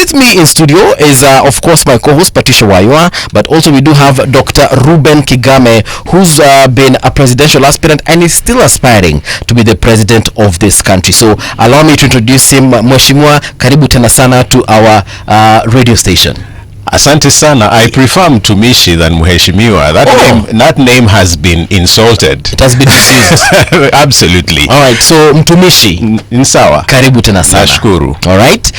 With me in studio is, of course, my co-host Patricia Waiwa, but also we do have Dr. Reuben Kigame, who's been a presidential aspirant and is still aspiring to be the president of this country. So allow me to introduce him. Mheshimiwa, karibu tena sana to our radio station. Asante sana. I prefer mtumishi than mheshimiwa. That name has been insulted. It has been misused. Absolutely. All right. So mtumishi. Nsawa. Karibu tena sana. Nashukuru. All right.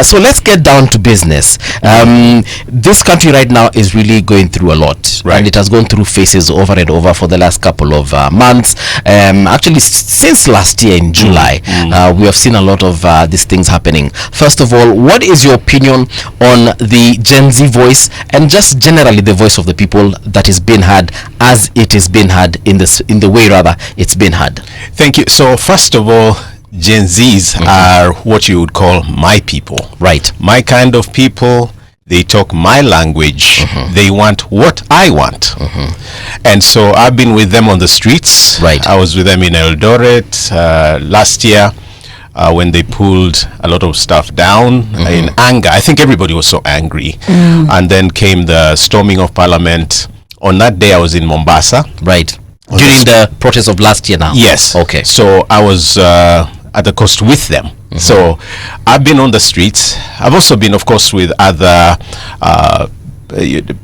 So let's get down to business. This country right now is really going through a lot. Right. And it has gone through phases over and over for the last couple of months. Actually, since last year in July, we have seen a lot of these things happening. First of all, what is your opinion on the Gen Z voice and just generally the voice of the people that is being heard as it is being heard in the way rather it's been heard? Thank you. So first of all, Gen Zs are what you would call my people. Right. My kind of people. They talk my language. They want what I want. And so I've been with them on the streets. Right. I was with them in Eldoret last year. When they pulled a lot of stuff down in anger. I think everybody was so angry. And then came the storming of Parliament. On that day, I was in Mombasa. Right. During the protest of last year now? Yes. Okay. So I was at the coast with them. So I've been on the streets. I've also been, of course, with other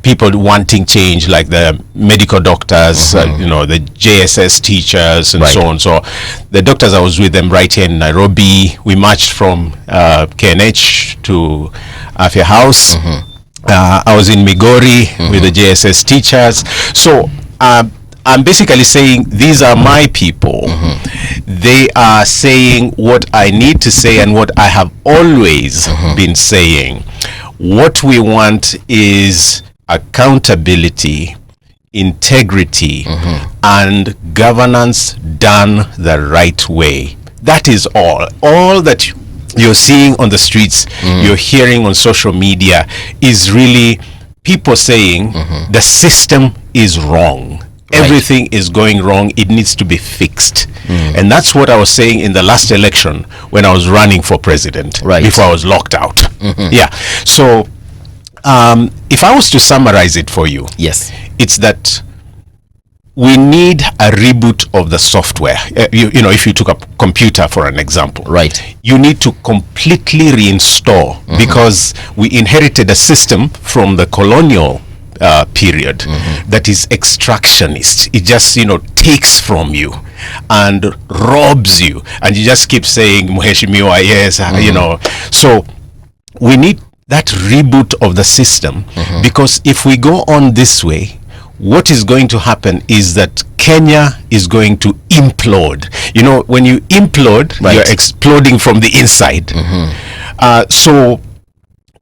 people wanting change, like the medical doctors, the JSS teachers and so on. So the doctors, I was with them right here in Nairobi. We marched from KNH to Afya House. I was in Migori with the JSS teachers. So I'm basically saying these are my people. They are saying what I need to say and what I have always been saying. What we want is accountability, integrity, and governance done the right way. That is all. All that you're seeing on the streets, you're hearing on social media, is really people saying the system is wrong. Right. Everything is going wrong. It needs to be fixed. And that's what I was saying in the last election when I was running for president, before I was locked out. Yeah. So if I was to summarize it for you, yes, it's that we need a reboot of the software. You know, if you took a computer for an example, right, you need to completely reinstall because we inherited a system from the colonial period that is extractionist. It just, takes from you and robs you, and you just keep saying mheshimiwa, yes, So we need that reboot of the system, because if we go on this way, what is going to happen is that Kenya is going to implode. When you implode, you're exploding from the inside. So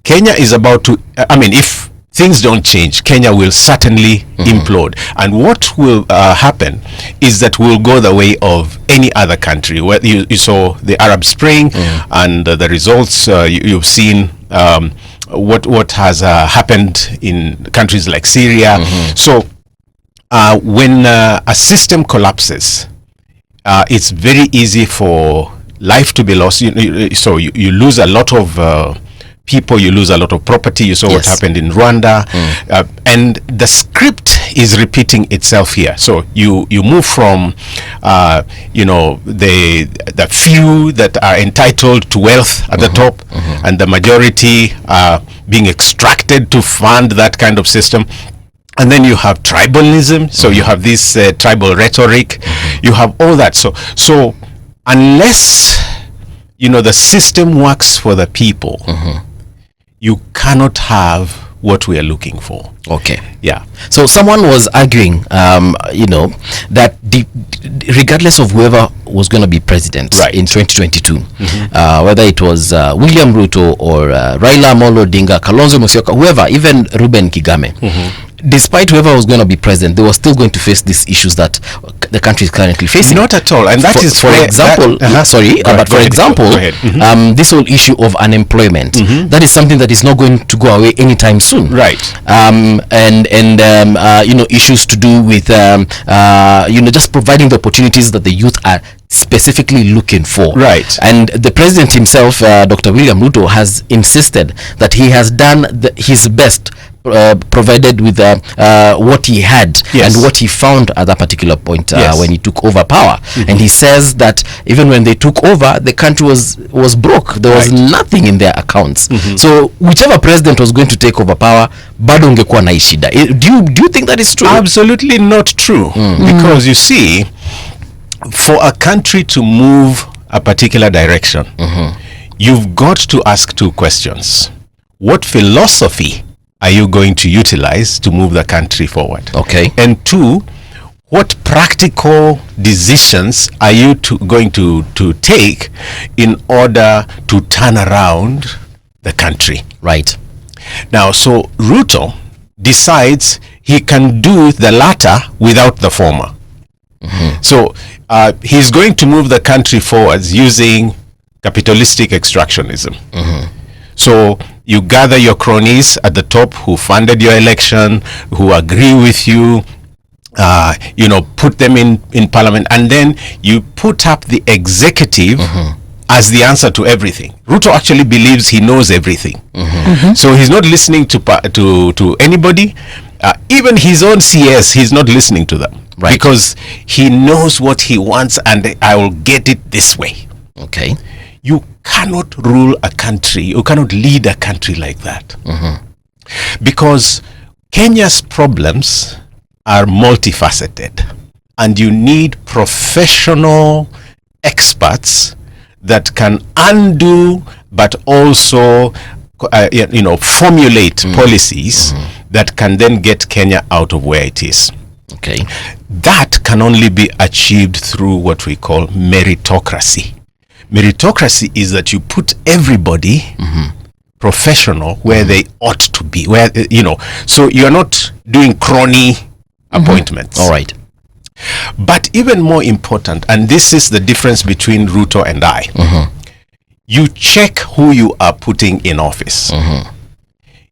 Kenya is about to, if things don't change, Kenya will certainly implode. And what will happen is that we'll go the way of any other country. Where you saw the Arab Spring and the results, you've seen what has happened in countries like Syria. So when a system collapses, it's very easy for life to be lost. So you lose a lot of people, you lose a lot of property. You saw what happened in Rwanda, and the script is repeating itself here. So you move from the few that are entitled to wealth at the top, and the majority are being extracted to fund that kind of system. And then you have tribalism. So you have this tribal rhetoric. You have all that. So unless the system works for the people, you cannot have what we are looking for. Okay. Yeah. So someone was arguing, that regardless of whoever was going to be president in 2022, whether it was William Ruto or Raila Amolo Odinga, Kalonzo Musyoka, whoever, even Reuben Kigame, despite whoever was going to be president, they were still going to face these issues that the country is currently facing. Not at all. And that is for example, this whole issue of unemployment, that is something that is not going to go away anytime soon. Right. Issues to do with just providing the opportunities that the youth are specifically looking for. Right. And the president himself, Dr. William Ruto, has insisted that he has done his best, provided with what he had and what he found at that particular point when he took over power. And he says that even when they took over, the country was broke. There was nothing in their accounts. So whichever president was going to take over power, bado ungekuwa na shida. Do you think that is true? Absolutely not true. Because you see, for a country to move a particular direction, you've got to ask two questions. What philosophy are you going to utilize to move the country forward? Okay. And two, what practical decisions are you going to take in order to turn around the country? Right. Now, so Ruto decides he can do the latter without the former. So he's going to move the country forwards using capitalistic extractionism. So you gather your cronies at the top who funded your election, who agree with you, put them in parliament, and then you put up the executive as the answer to everything. Ruto actually believes he knows everything. So he's not listening to anybody. Even his own CS, he's not listening to them. Right. Because he knows what he wants, and I will get it this way. Okay. You cannot rule a country, you cannot lead a country like that. Because Kenya's problems are multifaceted, and you need professional experts that can undo but also formulate policies that can then get Kenya out of where it is. Okay. That can only be achieved through what we call meritocracy. Meritocracy is that you put everybody professional where they ought to be, so you're not doing crony appointments. All right. But even more important, and this is the difference between Ruto and I, you check who you are putting in office.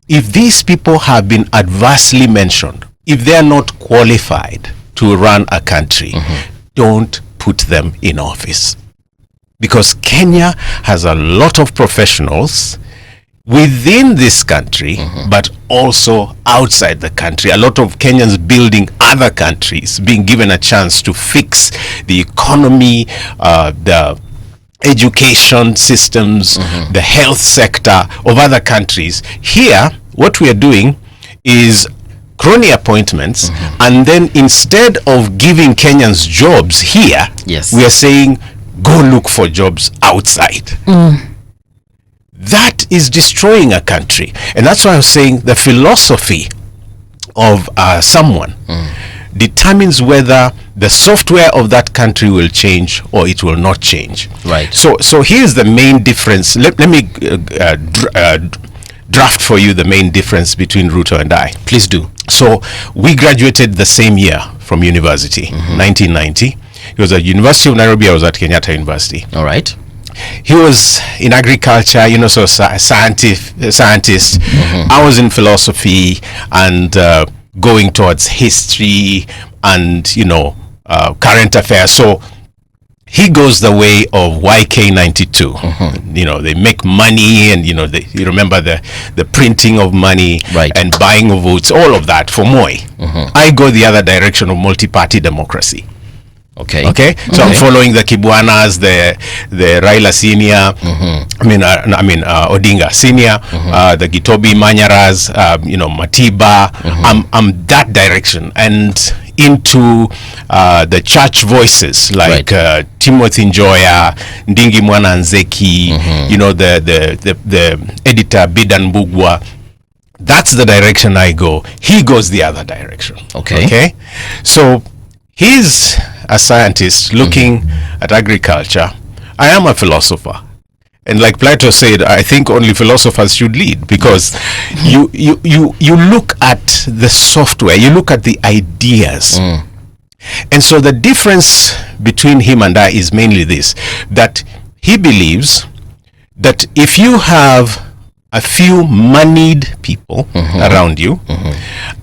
If these people have been adversely mentioned, if they're not qualified to run a country, don't put them in office. Because Kenya has a lot of professionals within this country, but also outside the country. A lot of Kenyans building other countries, being given a chance to fix the economy, the education systems, the health sector of other countries. Here, what we are doing is crony appointments, and then instead of giving Kenyans jobs here, we are saying, go look for jobs outside. That is destroying a country. And that's why I was saying the philosophy of someone determines whether the software of that country will change or it will not change. Right. So here's the main difference. Let me draft for you the main difference between Ruto and I. Please do. So we graduated the same year from university, 1990. He was at University of Nairobi. I was at Kenyatta University. All right. He was in agriculture, so scientist. I was in philosophy and going towards history and, current affairs. So he goes the way of YK92. They make money and, you remember the printing of money and buying of votes, all of that for Moi. I go the other direction of multi-party democracy. Okay. So I'm following the Kibwanas, the Raila Senior, Odinga Senior, the Gitobi Manyaras, Matiba. I'm that direction, and into the church voices like Timothy Njoya, Ndingi Mwana Nzeki, the editor Bidan Bugwa. That's the direction I go. He goes the other direction. Okay. So he's a scientist looking at agriculture. I am a philosopher. And like Plato said, I think only philosophers should lead, because you look at the software, you look at the ideas. And so the difference between him and I is mainly this, that he believes that if you have a few moneyed people around you,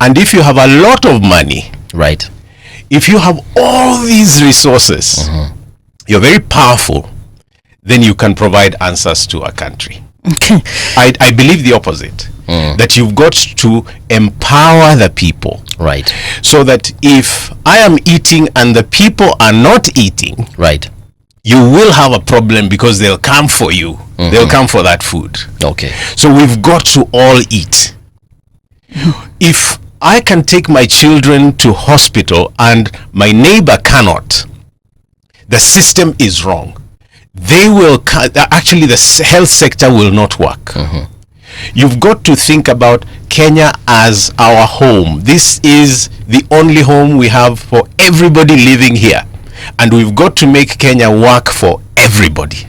and if you have a lot of money, right, if you have all these resources, you're very powerful, then you can provide answers to a country. Okay. I believe the opposite, that you've got to empower the people. Right. So that if I am eating and the people are not eating, right, you will have a problem, because they'll come for you. They'll come for that food. Okay. So we've got to all eat. If I can take my children to hospital and my neighbor cannot, the system is wrong. They will actually, the health sector will not work. You've got to think about Kenya as our home. This is the only home we have for everybody living here, and we've got to make Kenya work for everybody.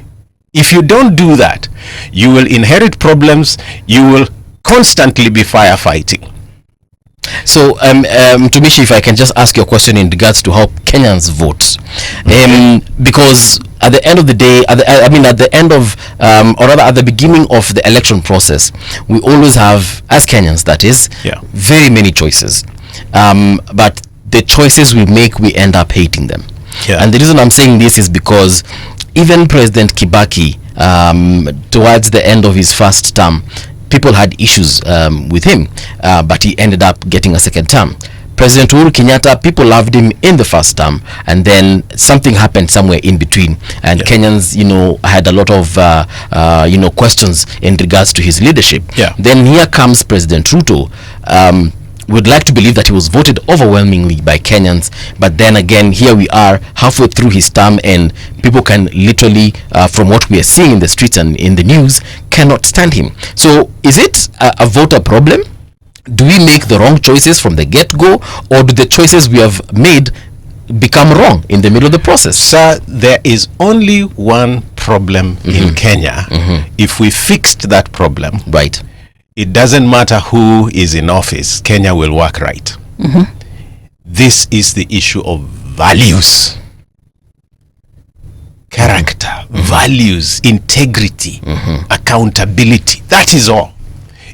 If you don't do that, you will inherit problems. You will constantly be firefighting. So, Tumishi, if I can just ask you a question in regards to how Kenyans vote, because at the end of the day, at the end of, or rather at the beginning of the election process, we always have, as Kenyans, that is, very many choices. But the choices we make, we end up hating them. And the reason I'm saying this is because even President Kibaki, towards the end of his first term, people had issues with him, but he ended up getting a second term. President Uhuru Kenyatta, people loved him in the first term, and then something happened somewhere in between, and Kenyans, had a lot of, questions in regards to his leadership. Then here comes President Ruto. Would like to believe that he was voted overwhelmingly by Kenyans, but then again, here we are halfway through his term, and people can literally, from what we are seeing in the streets and in the news, cannot stand him. So is it a voter problem? Do we make the wrong choices from the get-go, or do the choices we have made become wrong in the middle of the process? Sir, there is only one problem in Kenya. If we fixed that problem, right, it doesn't matter who is in office, Kenya will work right. This is the issue of values, character, values, integrity, accountability. That is all.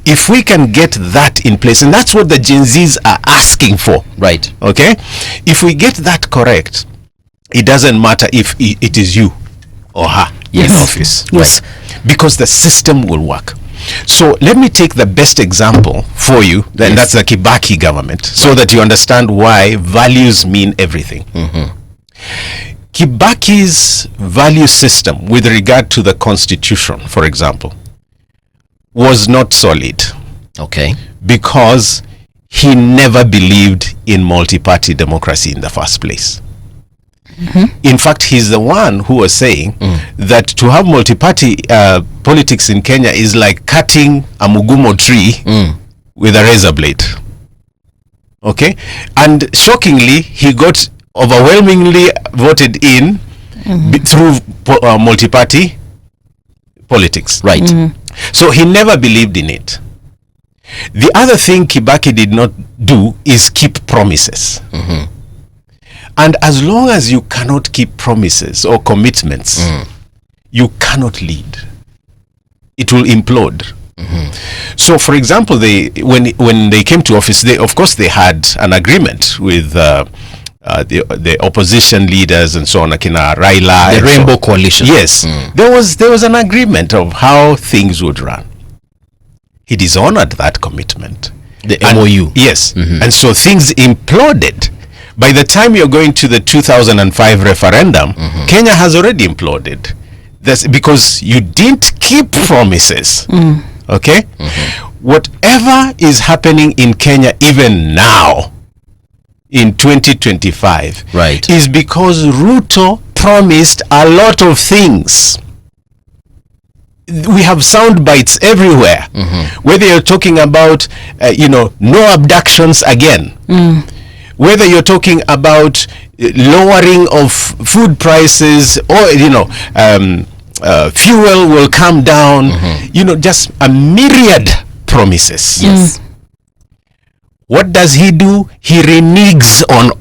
If we can get that in place, and that's what the Gen Zs are asking for. Right. Okay? If we get that correct, it doesn't matter if it is you or her in office. Yes. Right? Because the system will work. So let me take the best example for you, and that's the Kibaki government, so that you understand why values mean everything. Kibaki's value system with regard to the constitution, for example, was not solid. Okay. Because he never believed in multi-party democracy in the first place. In fact, he's the one who was saying that to have multi-party politics in Kenya is like cutting a mugumo tree with a razor blade. Okay? And shockingly, he got overwhelmingly voted in through multi-party politics. Right. So he never believed in it. The other thing Kibaki did not do is keep promises. And as long as you cannot keep promises or commitments, you cannot lead. It will implode. So, for example, when they came to office, of course they had an agreement with the opposition leaders and so on, Akina Raila, the Rainbow Coalition. Yes, there was an agreement of how things would run. He dishonored that commitment. The MOU. Yes, and so things imploded. By the time you're going to the 2005 referendum, Kenya has already imploded. That's because you didn't keep promises. Okay? Whatever is happening in Kenya even now, in 2025, is because Ruto promised a lot of things. We have sound bites everywhere. Whether you're talking about, no abductions again. Whether you're talking about lowering of food prices or, fuel will come down, just a myriad promises. Yes. What does he do? He reneges on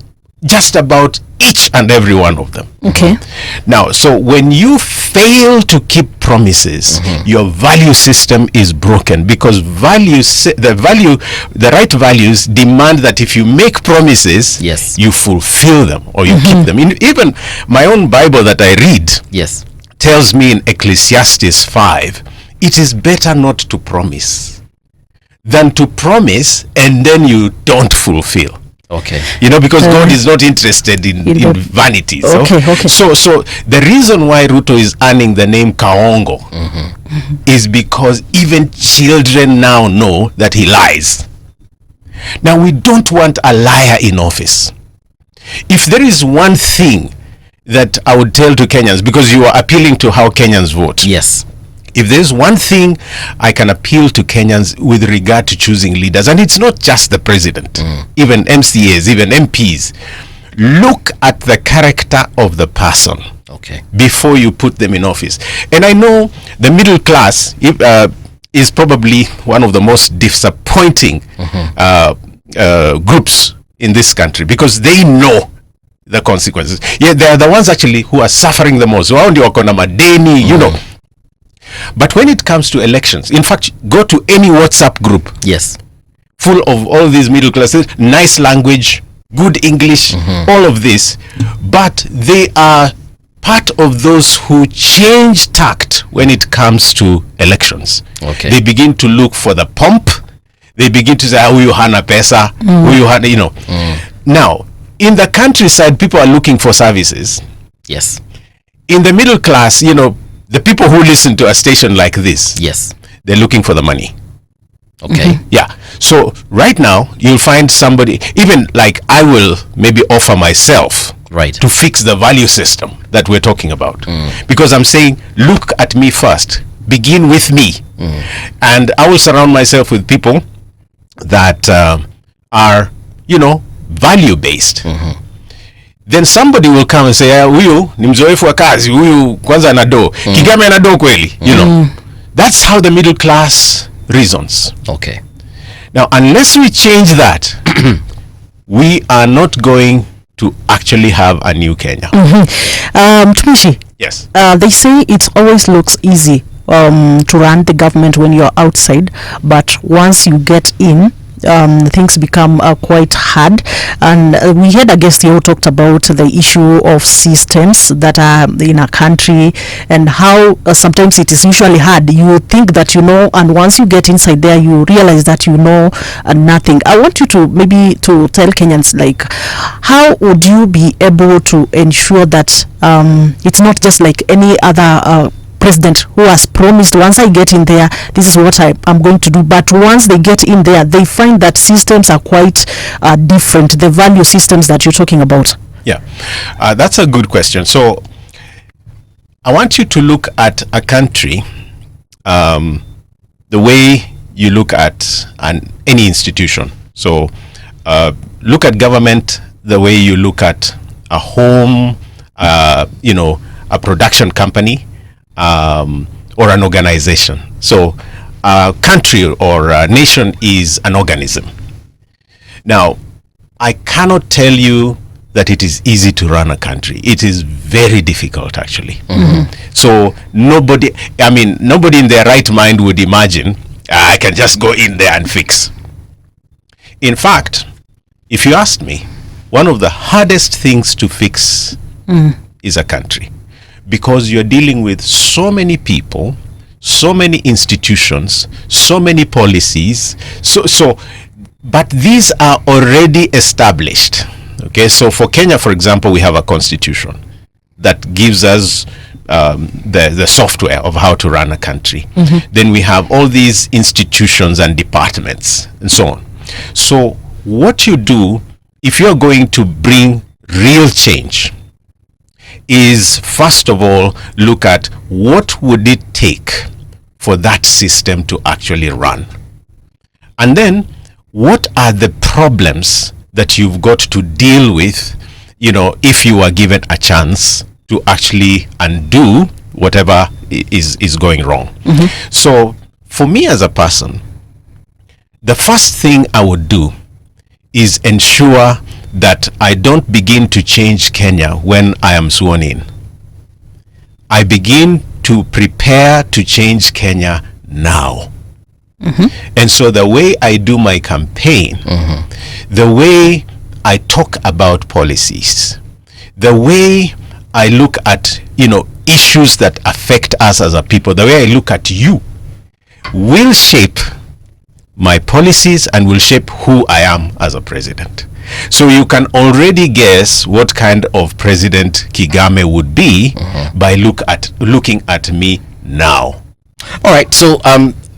just about each and every one of them. Okay. Now, so when you fail to keep promises, your value system is broken, because the right values demand that if you make promises, Yes. you fulfill them or you keep them. Even my own Bible that I read Yes. tells me in Ecclesiastes 5, it is better not to promise than to promise and then you don't fulfill. Okay. Because God is not interested in vanity. So, Okay. so the reason why Ruto is earning the name Kaongo is because even children now know that he lies. Now, we don't want a liar in office. If there is one thing that I would tell to Kenyans, because you are appealing to how Kenyans vote. Yes. If there's one thing I can appeal to Kenyans with regard to choosing leaders, and it's not just the president, even MCAs, even MPs, look at the character of the person. Okay. Before you put them in office. And I know the middle class is probably one of the most disappointing groups in this country, because they know the consequences. Yeah, they are the ones actually who are suffering the most. Wao ndio wako na madeni, But when it comes to elections, in fact, go to any WhatsApp group. Yes. Full of all these middle classes, nice language, good English, all of this. But they are part of those who change tact when it comes to elections. Okay. They begin to look for the pomp. They begin to say, huyu hana pesa, huyu hana, Now, in the countryside, people are looking for services. Yes. In the middle class, the people who listen to a station like this, Yes. they're looking for the money. Okay. Yeah. So right now, you'll find somebody, even like I will maybe offer myself Right. to fix the value system that we're talking about. Because I'm saying, look at me first. Begin with me. And I will surround myself with people that are, value-based. Then somebody will come and say, huyu ni mzoefu wa kazi, huyu kwanza anado. Kigame anado kweli, That's how the middle class reasons. Okay. Now, unless we change that, we are not going to actually have a new Kenya. Tumishi, Yes. they say it always looks easy to run the government when you're outside, but once you get in, things become quite hard. And we had a guest here who talked about the issue of systems that are in a country, and how sometimes it is usually hard. You think that and once you get inside there, you realize that nothing. I want you to maybe to tell Kenyans, like, how would you be able to ensure that it's not just like any other president who has promised, once I get in there, this is what I'm going to do. But once they get in there, they find that systems are quite different, the value systems that you're talking about. Yeah, that's a good question. So I want you to look at a country the way you look at any institution. So look at government the way you look at a home, a production company, or an organization. So a country or a nation is an organism. Now, I cannot tell you that it is easy to run a country. It is very difficult, actually. So nobody in their right mind would imagine I can just go in there and fix. In fact, if you asked me, one of the hardest things to fix is a country, because you're dealing with so many people, so many institutions, so many policies. But these are already established. Okay, so for Kenya, for example, we have a constitution that gives us the software of how to run a country. Then we have all these institutions and departments and so on. So what you do, if you're going to bring real change, is first of all look at what would it take for that system to actually run, and then what are the problems that you've got to deal with, if you are given a chance to actually undo whatever is going wrong. So for me as a person, the first thing I would do is ensure that I don't begin to change Kenya when I am sworn in. I begin to prepare to change Kenya now. And so the way I do my campaign, the way I talk about policies, the way I look at, issues that affect us as a people, the way I look at you, will shape my policies and will shape who I am as a president. So you can already guess what kind of President Kigame would be by looking at me now. All right, so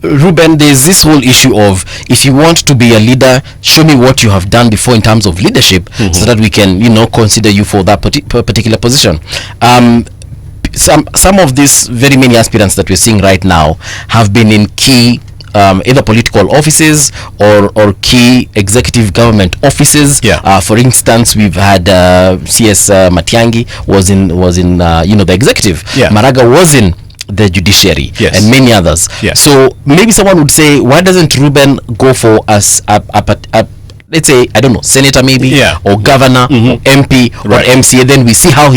Reuben, there's this whole issue of, if you want to be a leader, show me what you have done before in terms of leadership, so that we can, consider you for that particular position. Some of these very many aspirants that we're seeing right now have been in key either political offices or key executive government offices. For instance, we've had CS Matiang'i was in the executive. Maraga was in the judiciary, and many others. So maybe someone would say, why doesn't Reuben go for us let's say, I don't know, senator maybe, or governor, or MP, or MCA, then we see how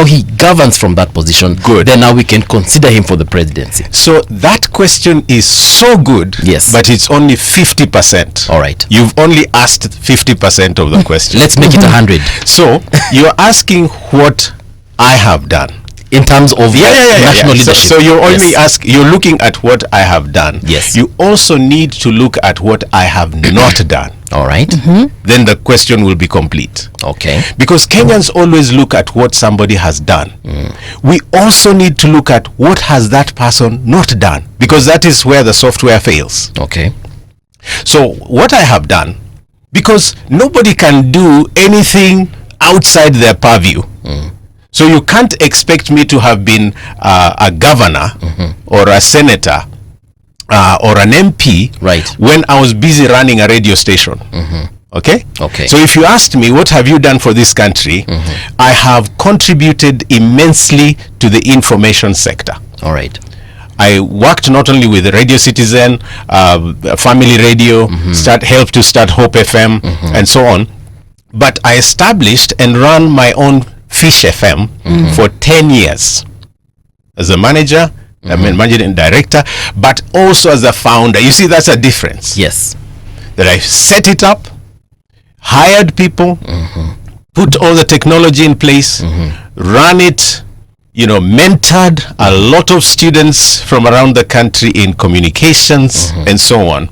he governs from that position. Good. Then now we can consider him for the presidency. So that question is so good, but it's only 50%. All right. You've only asked 50% of the question. Let's make it 100. So you're asking what I have done. In terms of national leadership. So you're only you're looking at what I have done. Yes. You also need to look at what I have not done. All right. Then the question will be complete. Okay. Because Kenyans always look at what somebody has done. We also need to look at what has that person not done, because that is where the software fails. Okay. So what I have done, because nobody can do anything outside their purview. So you can't expect me to have been a governor or a senator or an MP when I was busy running a radio station. Okay? So if you asked me, what have you done for this country? I have contributed immensely to the information sector. All right. I worked not only with Radio Citizen, Family Radio, helped to start Hope FM, and so on, but I established and ran my own Fish FM for 10 years as a manager, managing director, but also as a founder. You see, that's a difference. Yes. That I set it up, hired people, put all the technology in place, ran it, mentored a lot of students from around the country in communications and so on.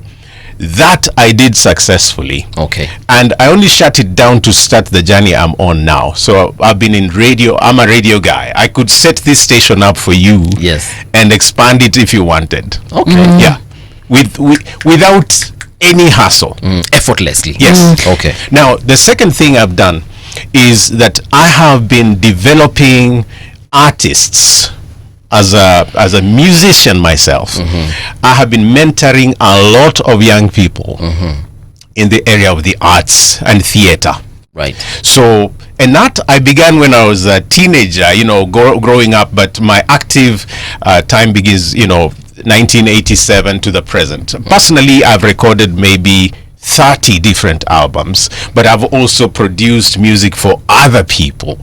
That I did successfully. Okay. And I only shut it down to start the journey I'm on now. So I've been in radio. I'm a radio guy. I could set this station up for you. Yes. And expand it if you wanted. Okay. Yeah. Without any hassle. Effortlessly. Yes. Okay. Now, the second thing I've done is that I have been developing artists. As a musician myself, I have been mentoring a lot of young people in the area of the arts and theater. Right. So, and that I began when I was a teenager, growing up, but my active time begins, 1987 to the present. Personally, I've recorded maybe 30 different albums, but I've also produced music for other people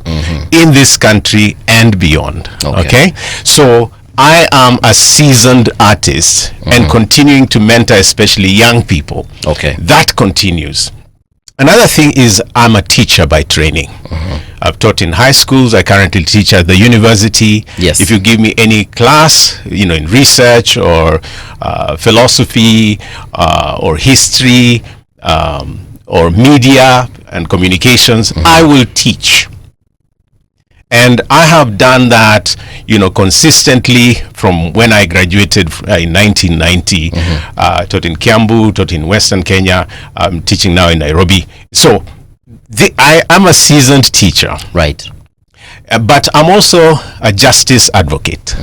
in this country and beyond. Okay? So I am a seasoned artist and continuing to mentor especially young people. Okay. That continues. Another thing is I'm a teacher by training. I've taught in high schools. I currently teach at the university. Yes. If you give me any class, in research or philosophy or history or media and communications, I will teach. And I have done that, consistently from when I graduated in 1990. Taught in Kiambu, taught in Western Kenya. I'm teaching now in Nairobi. So I am a seasoned teacher. Right. But I'm also a justice advocate.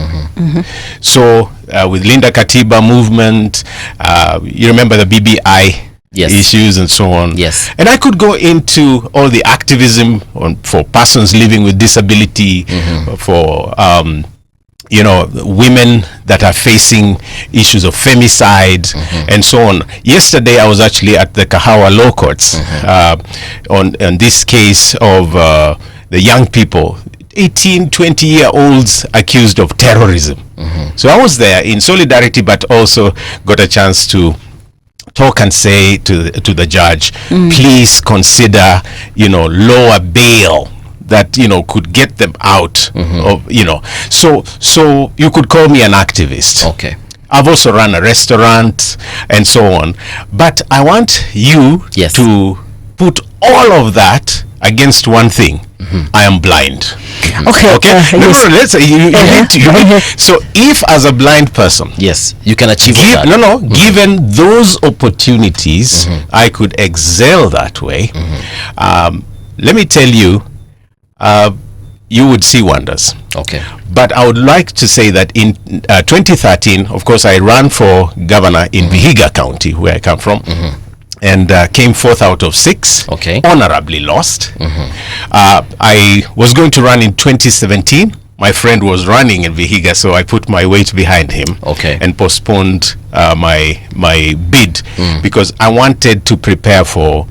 So with Linda Katiba movement, you remember the BBI issues and so on. Yes. And I could go into all the activism for persons living with disability, for women that are facing issues of femicide and so on. Yesterday, I was actually at the Kahawa Law Courts on this case of the young people, 18, 20-year-olds accused of terrorism. So I was there in solidarity, but also got a chance to talk and say to the judge, please consider, lower bail that could get them out of so you could call me an activist. Okay. I've also run a restaurant and so on, but I want you to put all of that against one thing. I am blind. Okay. No, let's say you need to. So if as a blind person, yes, you can achieve that. Given those opportunities, I could excel that way. Let me tell you, you would see wonders. Okay. But I would like to say that in 2013, of course, I ran for governor in Vihiga County, where I come from, and came 4th out of 6. Okay. Honorably lost. I was going to run in 2017. My friend was running in Vihiga, so I put my weight behind him. Okay. And postponed my bid because I wanted to prepare for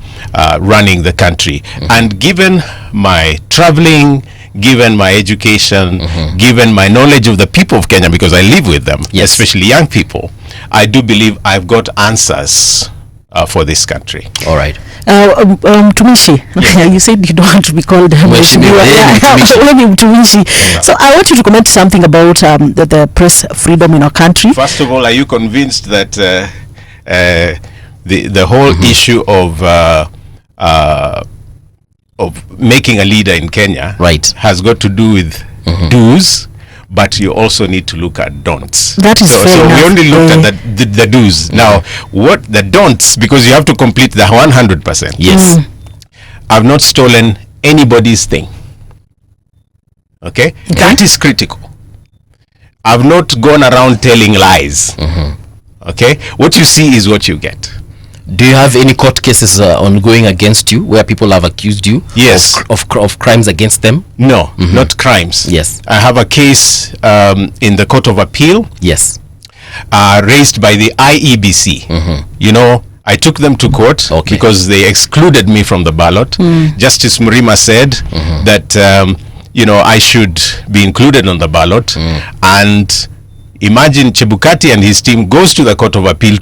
running the country. And given my traveling, given my education, given my knowledge of the people of Kenya, because I live with them, especially young people, I do believe I've got answers for this country. All right. Mtumishi, you said you don't want to be called Mtumishi. So I want you to comment something about the press freedom in our country. First of all, are you convinced that the whole issue of making a leader in Kenya has got to do with do's, but you also need to look at don'ts. That is fair enough. We only looked at the do's. Now, what the don'ts, because you have to complete the 100%. Yes. I've not stolen anybody's thing. Okay? That is critical. I've not gone around telling lies. Okay? What you see is what you get. Do you have any court cases ongoing against you where people have accused you of crimes against them? No, not crimes. Yes. I have a case in the Court of Appeal. Yes. Raised by the IEBC. I took them to court because they excluded me from the ballot. Justice Murima said that, I should be included on the ballot. And imagine Chebukati and his team goes to the Court of Appeal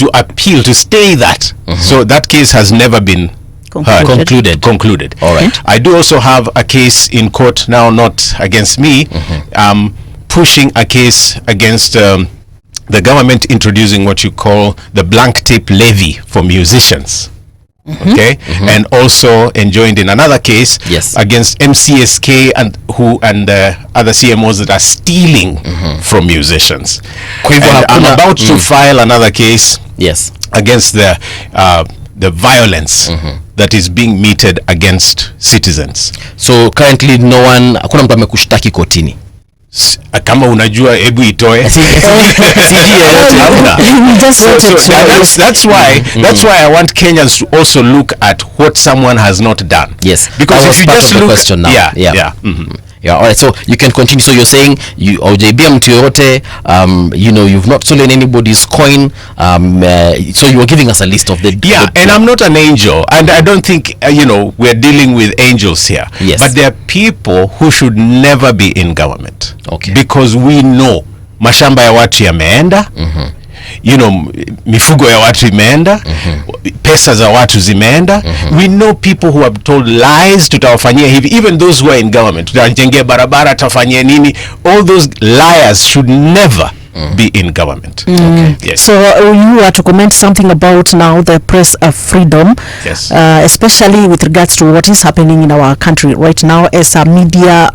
to stay that. So that case has never been concluded. All right. I do also have a case in court now, not against me, pushing a case against the government introducing what you call the blank tape levy for musicians. Okay, and also enjoined in another case against MCSK and other CMOs that are stealing from musicians. And I'm about to file another case against the violence that is being meted against citizens. So currently hakuna mtu amekushtaki kotini. Kama unajua hebu itoe. That's why I want Kenyans to also look at what someone has not done. Yes, because if you just look, question now. Yeah, all right. So you can continue. So you're saying you OJB mtu yote, you've not stolen anybody's coin. So you were giving us a list of the. And I'm not an angel, and I don't think we're dealing with angels here. Yes. But there are people who should never be in government. Okay. Because we know mashamba ya watu yameenda. Mifugo ya watu imeenda, pesa za watu zimeenda. We know people who have told lies, tutawafanyia hivi. Even those who are in government, tutajengea barabara, tutafanyia nini. All those liars should never be in government. Yes. So you are to comment something about now the press freedom, especially with regards to what is happening in our country right now as a media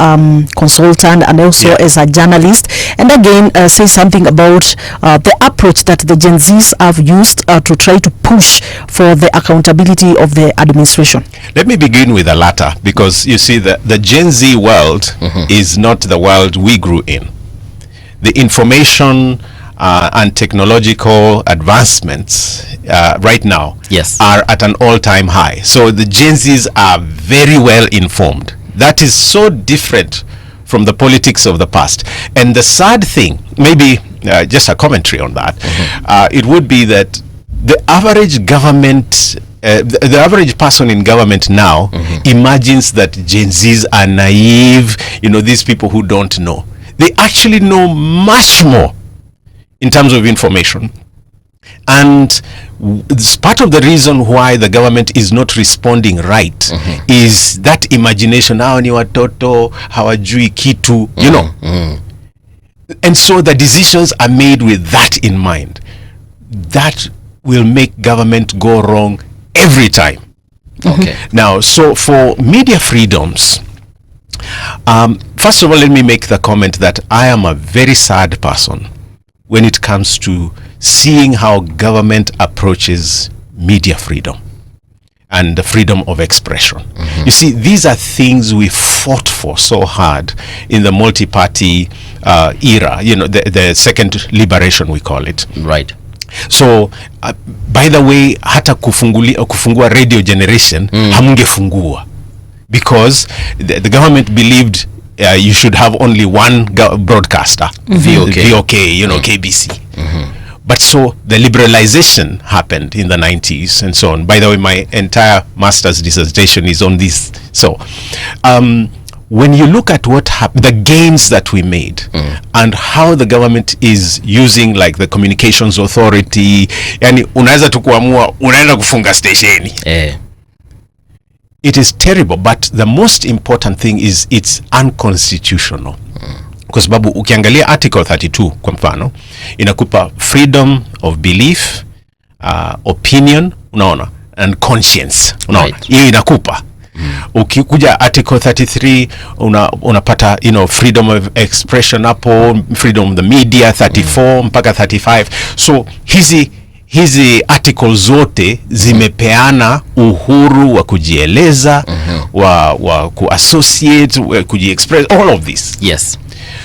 consultant and also as a journalist, and again say something about the approach that the Gen Zs have used to try to push for the accountability of the administration. Let me begin with the latter, because you see the Gen Z world is not the world we grew in. The information and technological advancements right now are at an all-time high. So the Gen Zs are very well informed. That is so different from the politics of the past. And the sad thing, maybe just a commentary on that, it would be that the average government, the average person in government now imagines that Gen Zs are naive, these people who don't know. They actually know much more in terms of information. And it's part of the reason why the government is not responding right is that imagination, hao ni watoto, hawajui kitu, And so the decisions are made with that in mind. That will make government go wrong every time. Okay. Now, so for media freedoms, first of all, let me make the comment that I am a very sad person when it comes to seeing how government approaches media freedom and the freedom of expression. You see, these are things we fought for so hard in the multi-party era, the second liberation, we call it. Right. So by the way, hata kufungua radio generation hamungefungua because the government believed you should have only one broadcaster, VOK, KBC. But so the liberalization happened in the 90s and so on. By the way, my entire master's dissertation is on this. So when you look at what happened, the gains that we made and how the government is using like the communications authority, yani unaweza tu kuamua unaenda kufunga stationi. It is terrible, but the most important thing is it's unconstitutional. Kwa sababu ukiangalia article 32 kwa mfano inakupa freedom of belief, opinion, unaona, and conscience, unaona. Hiyo inakupa. Ukikuja article 33 unapata freedom of expression hapo, freedom of the media 34 mpaka 35. So hizi articles zote zimepeana uhuru wa kujieleza, wa kuassociate, kujiexpress, all of this. Yes.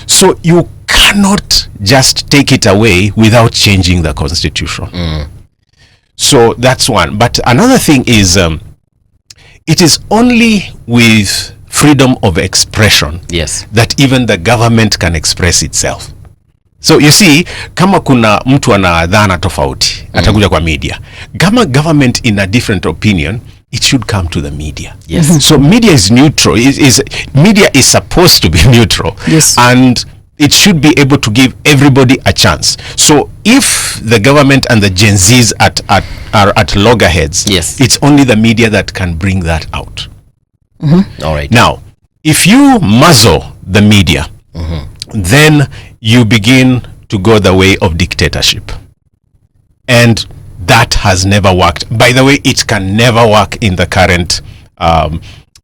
So you cannot just take it away without changing the constitution. So that's one. But another thing is it is only with freedom of expression that even the government can express itself. So you see, kama kuna mtu ana dhana tofauti atakuja kwa media. Kama government in a different opinion, it should come to the media. Yes. So media is neutral. Media is supposed to be neutral. Yes. And it should be able to give everybody a chance. So if the government and the Gen Zs are at loggerheads, it's only the media that can bring that out. All right. Now, if you muzzle the media, then you begin to go the way of dictatorship. And that has never worked. By the way, it can never work in the current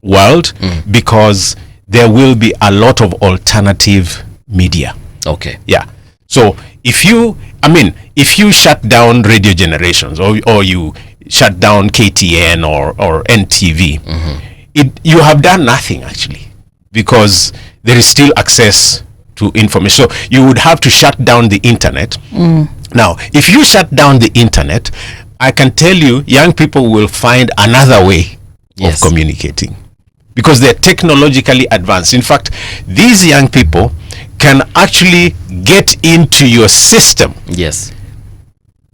world because there will be a lot of alternative media. Okay. Yeah. So if you shut down radio generations or you shut down KTN or NTV, you have done nothing actually, because there is still access to information. So you would have to shut down the internet. Now, if you shut down the internet, I can tell you young people will find another way of communicating because they're technologically advanced. In fact, these young people can actually get into your system. Yes.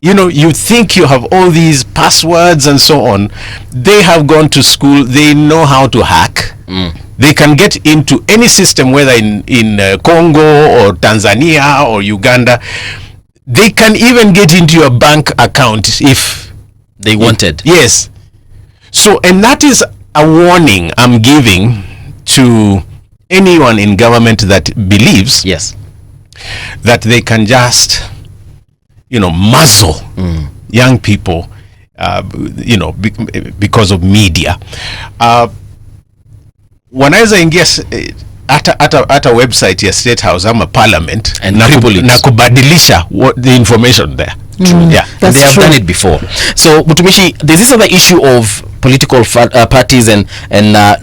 You think you have all these passwords and so on. They have gone to school. They know how to hack. They can get into any system, whether in Congo or Tanzania or Uganda. They can even get into your bank account if they wanted. Yes. So, and that is a warning I'm giving to anyone in government that believes that they can just, muzzle young people, because of media. Wanaweza ingia hata website ya State House ama Parliament na kubadilisha the information there. Yeah, they have done it before. So Mutumishi, there's this other issue of political parties and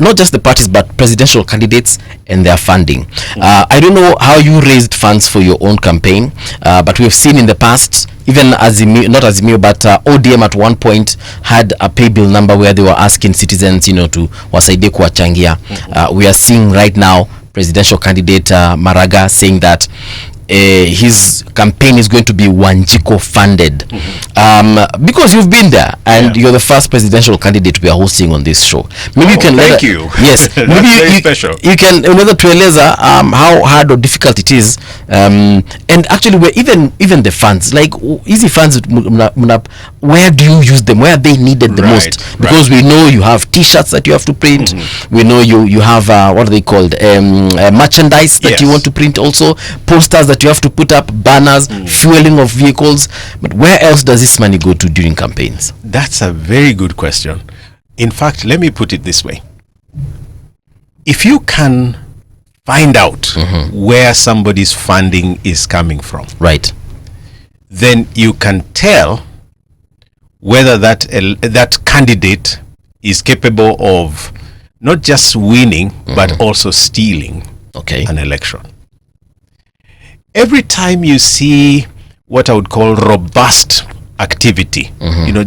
not just the parties but presidential candidates and their funding. I don't know how you raised funds for your own campaign, but we've seen in the past, even not Azimio, but ODM at one point had a pay bill number where they were asking citizens, to wasaidie kuwachangia. We are seeing right now presidential candidate Maraga saying that his campaign is going to be Wanjiko funded. Because you've been there and you're the first presidential candidate we are hosting on this show. Maybe you can thank you. Yes, maybe very special. You can another tueleza how hard or difficult it is, and actually we're even the funds, like easy funds, where do you use them, where are they needed the most? Because we know you have t-shirts that you have to print, we know you have what are they called, merchandise that you want to print, also posters that you have to put up, banners, fueling of vehicles. But where else does this money go to during campaigns? That's a very good question. In fact, let me put it this way. If you can find out where somebody's funding is coming from, right, then you can tell whether that candidate is capable of not just winning but also stealing an election. Every time you see what I would call robust activity,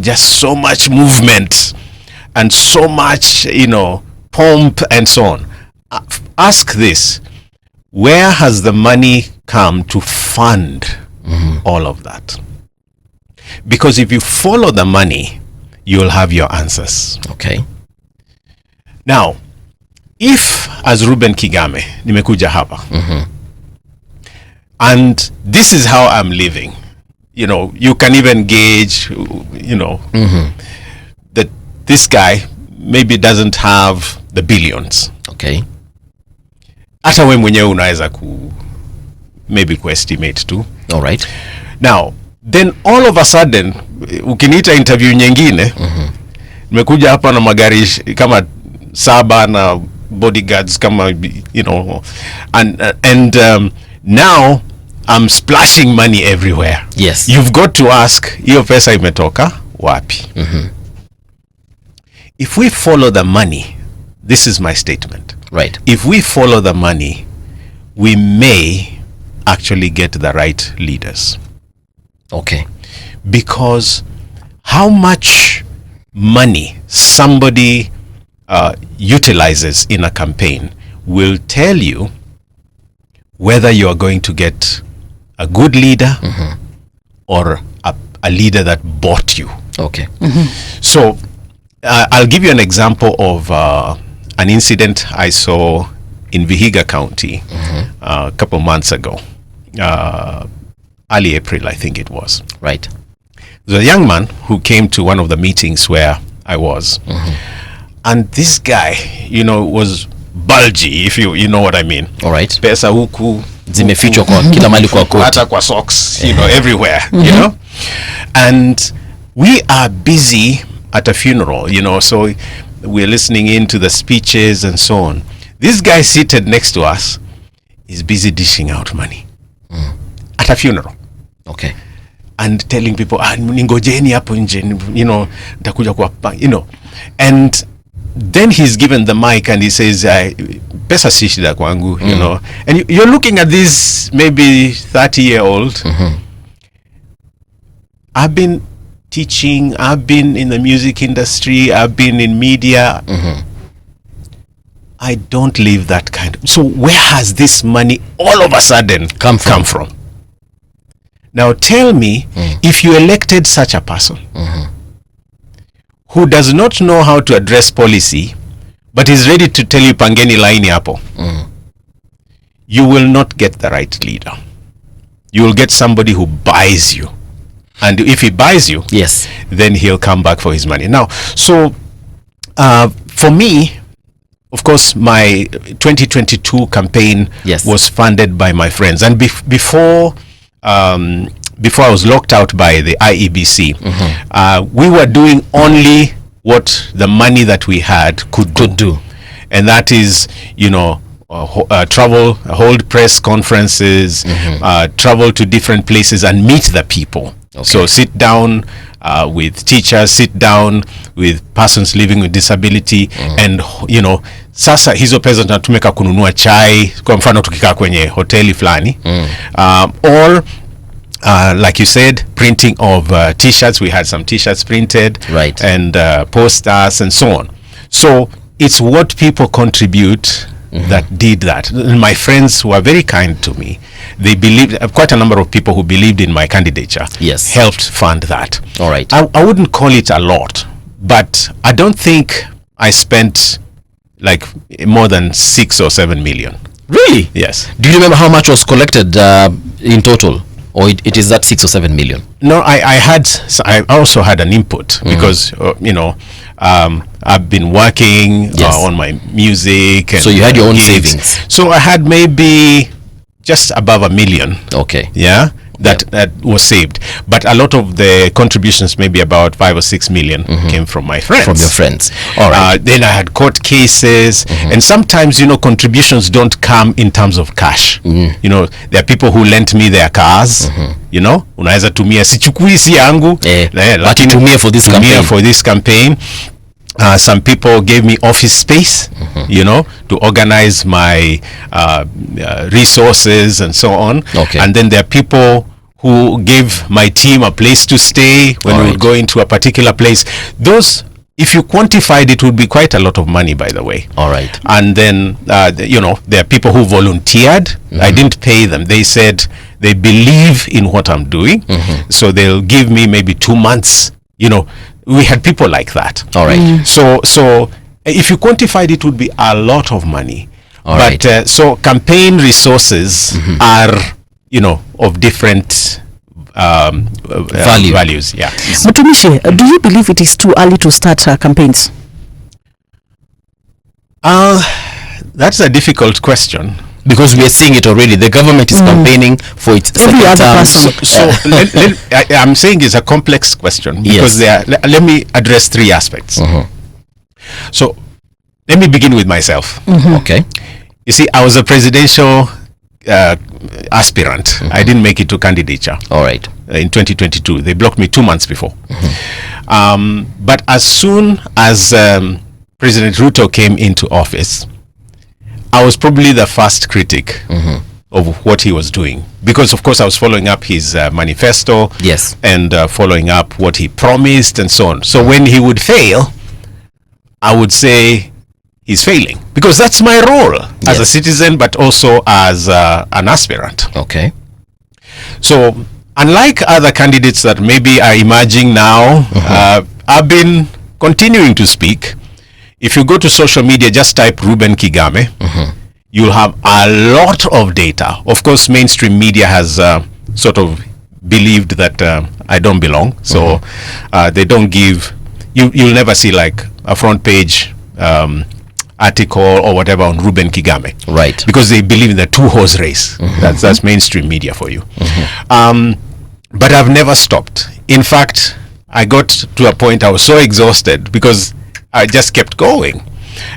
just so much movement and so much, pomp and so on, ask this: where has the money come to fund all of that? Because if you follow the money, you'll have your answers. Okay. Now, if as Reuben Kigame, nimekuja hapa, and this is how I'm living, you can even gauge, that this guy maybe doesn't have the billions. Okay. Hata we mwenyewe unaweza maybe estimate too. All right. Now, then all of a sudden, ukiniita interview nyingine, nimekuja hapa na magari kama 7 na bodyguards kama, and now I'm splashing money everywhere. Yes. You've got to ask, hiyo pesa imetoka wapi? If we follow the money, this is my statement. Right. If we follow the money, we may actually get the right leaders. Okay. Because how much money somebody utilizes in a campaign will tell you whether you are going to get a good leader or a leader that bought you. Okay. So I'll give you an example of an incident I saw in Vihiga County a couple months ago, early April, I think it was. Right. There's a young man who came to one of the meetings where I was, and this guy, was bulgy, if you know what I mean. All right. Pesa huku zimefichwa kwa kila mali kwa koti, hata kwa socks, everywhere, and we are busy at a funeral, so we're listening in to the speeches and so on. This guy seated next to us is busy dishing out money at a funeral. Okay. And telling people, ningojeni hapo nje, nitakuja kwa, and then he's given the mic and he says, pesa si shida kwangu, and you're looking at this maybe 30-year-old. I've been teaching, I've been in the music industry, I've been in media. I don't live that kind of. So where has this money all of a sudden come from? Now tell me, if you elected such a person who does not know how to address policy, but is ready to tell you pangeni laini hapo, you will not get the right leader. You will get somebody who buys you. And if he buys you, yes, then he'll come back for his money. Now, so for me, of course, my 2022 campaign was funded by my friends. And before I was locked out by the IEBC, we were doing only what the money that we had could do. And that is, travel, hold press conferences, travel to different places and meet the people. Okay. So sit down with teachers, sit down with persons living with disability, and sasa hizo pesa tunatumika kununua chai, kwa mfano tukikaa kwenye hoteli flani, or like you said, printing of t-shirts. We had some t-shirts printed, right, and posters and so on. So it's what people contribute that did that. My friends who are very kind to me, they believed, quite a number of people who believed in my candidature, Yes. helped fund that. All right. I wouldn't call it a lot, but I don't think I spent like more than 6 or 7 million. Really? Yes. Do you remember how much was collected in total? Or it is that 6 or 7 million? No, I also had an input because, I've been working Yes. on my music. And, So you had your own gigs. savings. So I had maybe just above 1 million. Okay. Yeah. That was saved, but a lot of the contributions, maybe about 5 or 6 million, came from my friends. From your friends. All right. Then I had court cases, and sometimes contributions don't come in terms of cash. There are people who lent me their cars. Unaweza tumia, sichukui si yangu, lakini tumia for this campaign. Some people gave me office space, to organize my resources and so on. Okay. And then there are people who gave my team a place to stay when we would go into a particular place. Those, if you quantified it, would be quite a lot of money, by the way. All right. And then, there are people who volunteered. I didn't pay them. They said they believe in what I'm doing. So they'll give me maybe 2 months, We had people like that. All right. So if you quantified it, would be a lot of money. All but right. So campaign resources are, of different values. Yeah. Mutumishi, do you believe it is too early to start campaigns? That's a difficult question. Because we are seeing it already. The government is campaigning for its Every second other term. person. So I'm saying it's a complex question because let me address 3 aspects. So let me begin with myself. Okay. You see, I was a presidential aspirant. I didn't make it to candidature. All right. In 2022. They blocked me 2 months before. But as soon as President Ruto came into office, I was probably the first critic of what he was doing, because of course I was following up his manifesto, Yes. and following up what he promised and so on. So when he would fail, I would say he's failing, because that's my role as a citizen, but also as an aspirant. Okay. So unlike other candidates that maybe are emerging now, I've been continuing to speak. If you go to social media, just type Reuben Kigame, you'll have a lot of data. Of course, mainstream media has sort of believed that I don't belong. So they don't give, you'll never see like a front page article or whatever on Reuben Kigame. Right. Because they believe in the 2-horse race. That's mainstream media for you. But I've never stopped. In fact, I got to a point I was so exhausted because I just kept going.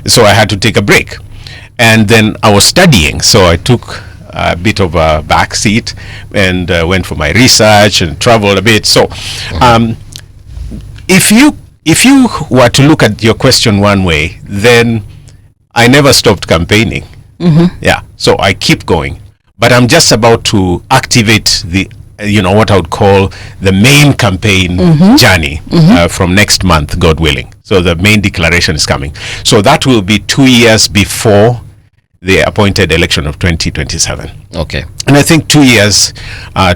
So I had to take a break. And then I was studying. So I took a bit of a back seat and went for my research and traveled a bit. So if you were to look at your question one way, then I never stopped campaigning. Yeah. So I keep going. But I'm just about to activate the what I would call the main campaign journey from next month, God willing. So the main declaration is coming. So that will be 2 years before the appointed election of 2027. Okay. And I think 2 years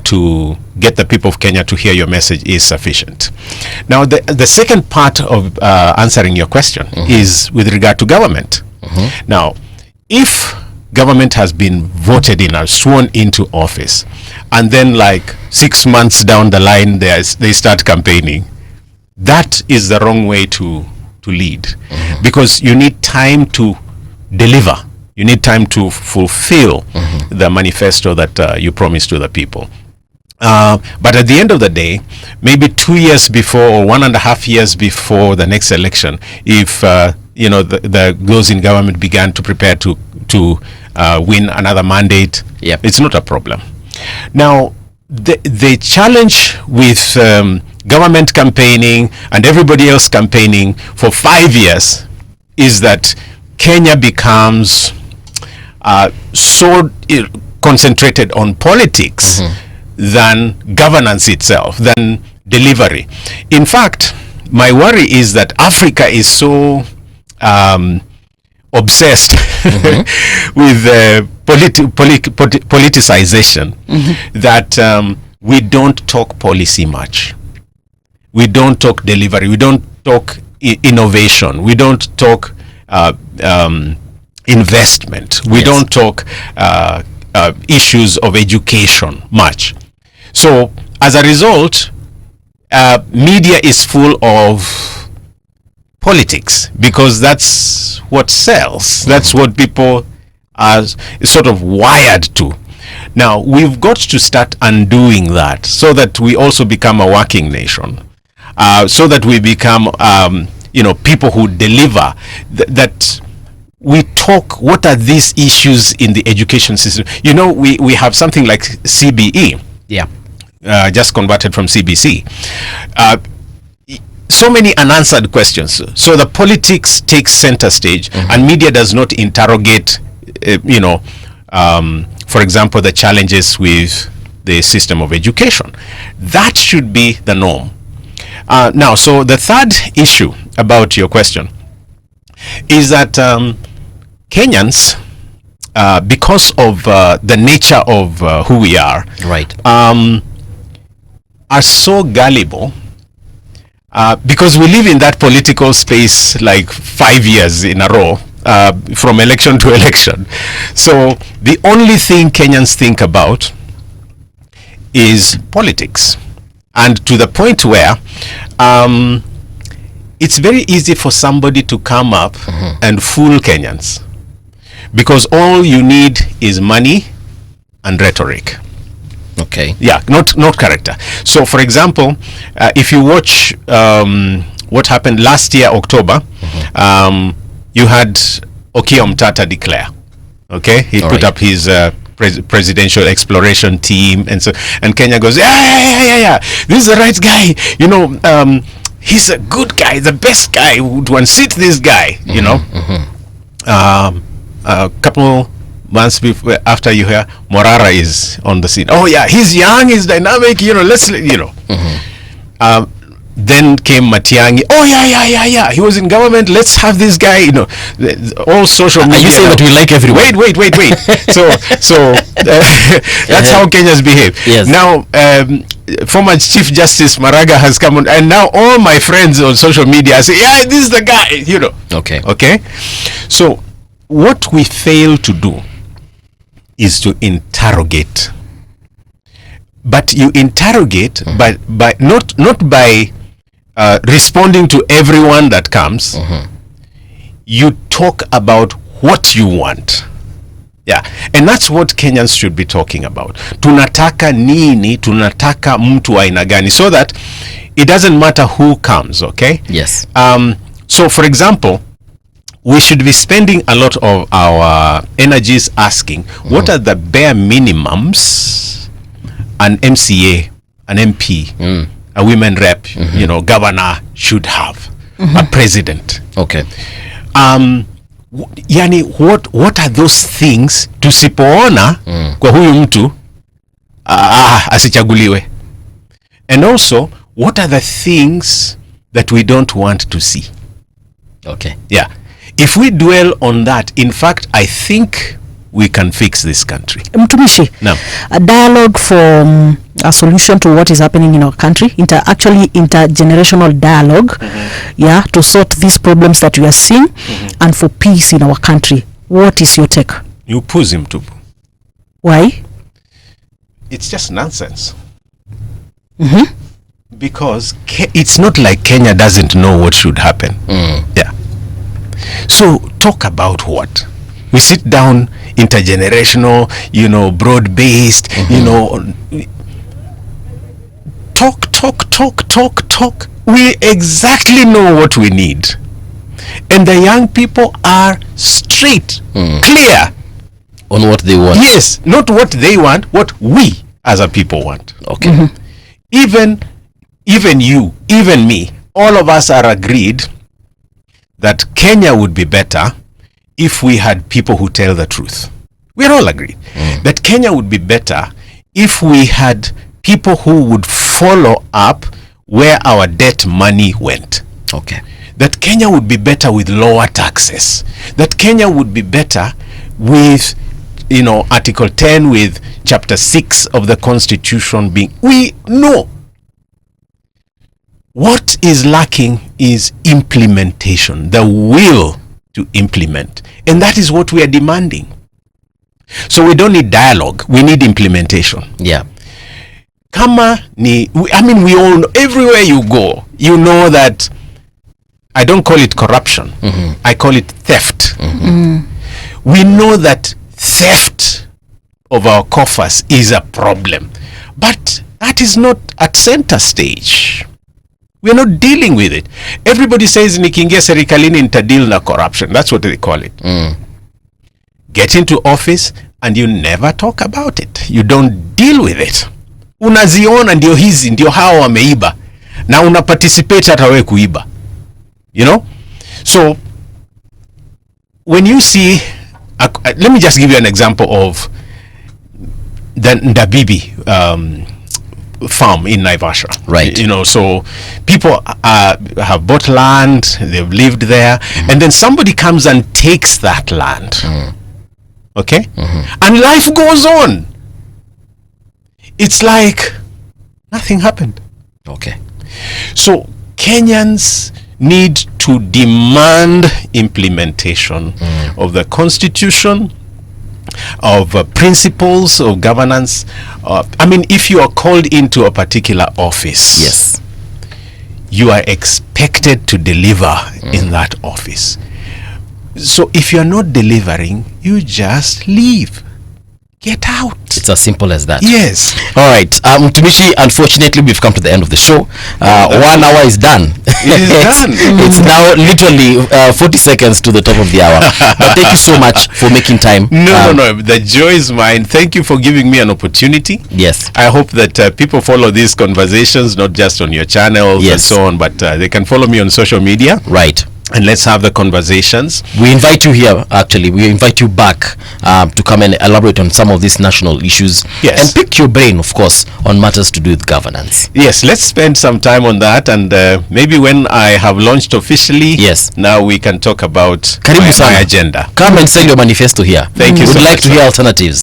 to get the people of Kenya to hear your message is sufficient. Now, the second part of answering your question is with regard to government. Now, if government has been voted in or sworn into office, and then like 6 months down the line they start campaigning, that is the wrong way to lead, because you need time to deliver. You need time to fulfill the manifesto that you promised to the people. But at the end of the day, maybe 2 years before or 1.5 years before the next election, if those in government began to prepare to win another mandate, it's not a problem. Now, the challenge with government campaigning and everybody else campaigning for 5 years is that Kenya becomes so concentrated on politics than governance itself, than delivery. In fact, my worry is that Africa is so obsessed with politicization that we don't talk policy much. We don't talk delivery. We don't talk innovation. We don't talk investment. We don't talk issues of education much. So as a result, media is full of politics because that's what sells. That's what people are sort of wired to. Now we've got to start undoing that so that we also become a working nation, so that we become people who deliver, that we talk what are these issues in the education system. We have something like CBE, just converted from CBC. So many unanswered questions. So the politics takes center stage, and media does not interrogate, for example, the challenges with the system of education. That should be the norm. Now, so the third issue about your question is that Kenyans, because of the nature of who we are, are so gullible. Because we live in that political space like 5 years in a row, from election to election. So the only thing Kenyans think about is politics. And to the point where it's very easy for somebody to come up and fool Kenyans. Because all you need is money and rhetoric. Okay. Yeah, not character. So, for example, if you watch what happened last year, October, you had Okiya Mtata declare. Okay, he put up his presidential exploration team, and Kenya goes, yeah. This is the right guy. He's a good guy, the best guy. Would one seat this guy? A couple months after, you hear Morara is on the scene. Oh yeah, he's young, he's dynamic, then came Matiang'i. Oh yeah, he was in government, let's have this guy, all social media. You say that we like everyone. Wait. So that's how Kenyans behave. Yes. Now former Chief Justice Maraga has come on, and now all my friends on social media say, yeah, this is the guy, Okay. So what we fail to do is to interrogate. But you interrogate by not by responding to everyone that comes. You talk about what you want. Yeah, and that's what Kenyans should be talking about. Tunataka nini, tunataka mtu aina gani, so that it doesn't matter who comes, okay? Yes. So for example, we should be spending a lot of our energies asking what are the bare minimums an MCA, an MP, a women rep, governor should have, a president. Okay. Yani, what are those things tusipoona kwa huyu mtu asichaguliwe? And also, what are the things that we don't want to see? Okay. Yeah. If we dwell on that, in fact, I think we can fix this country. Mtumishi, no. A dialogue for a solution to what is happening in our country, intergenerational dialogue, to sort these problems that we are seeing, and for peace in our country. What is your take? You push him to. Why? It's just nonsense. Because it's not like Kenya doesn't know what should happen. Yeah. So talk about what? We sit down, intergenerational, broad-based, talk. We exactly know what we need. And the young people are straight, clear on what they want. Yes, not what they want, what we as a people want. Okay. Even you, even me, all of us are agreed that Kenya would be better if we had people who tell the truth. We're all agreed that Kenya would be better if we had people who would follow up where our debt money went. Okay. That Kenya would be better with lower taxes. That Kenya would be better with, Article 10 with Chapter 6 of the Constitution being. We know. What is lacking is implementation, the will to implement. And that is what we are demanding. So we don't need dialogue, we need implementation. Yeah. We all know, everywhere you go, you know that I don't call it corruption. I call it theft. We know that theft of our coffers is a problem. But that is not at center stage. We're not dealing with it. Everybody says nikiingia serikalini nitadeal na corruption. That's what they call it. Get into office and you never talk about it. You don't deal with it. Unaziona ndio hizi, ndio hao wameiba. Na una participate hata wewe kuiba. So when you see, let me just give you an example of the Ndabibi farm in Naivasha. Right. So people have bought land, they've lived there, and then somebody comes and takes that land. Okay? And life goes on. It's like nothing happened. Okay. So Kenyans need to demand implementation of the Constitution, of principles of governance. If you are called into a particular office, yes, you are expected to deliver in that office. So if you are not delivering, you just leave. Get out. It's as simple as that. Yes. All right. Mtumishi, unfortunately, we've come to the end of the show. 1 hour is done. It is done. It's now literally 40 seconds to the top of the hour. But thank you so much for making time. No. The joy is mine. Thank you for giving me an opportunity. Yes. I hope that people follow these conversations, not just on your channels and so on, but they can follow me on social media. Right. And let's have the conversations. We invite you here, actually. We invite you back to come and elaborate on some of these national issues. Yes. And pick your brain, of course, on matters to do with governance. Yes, let's spend some time on that. And maybe when I have launched officially, now we can talk about my agenda. Come and send your manifesto here. Thank you so We'd like much, to hear alternatives.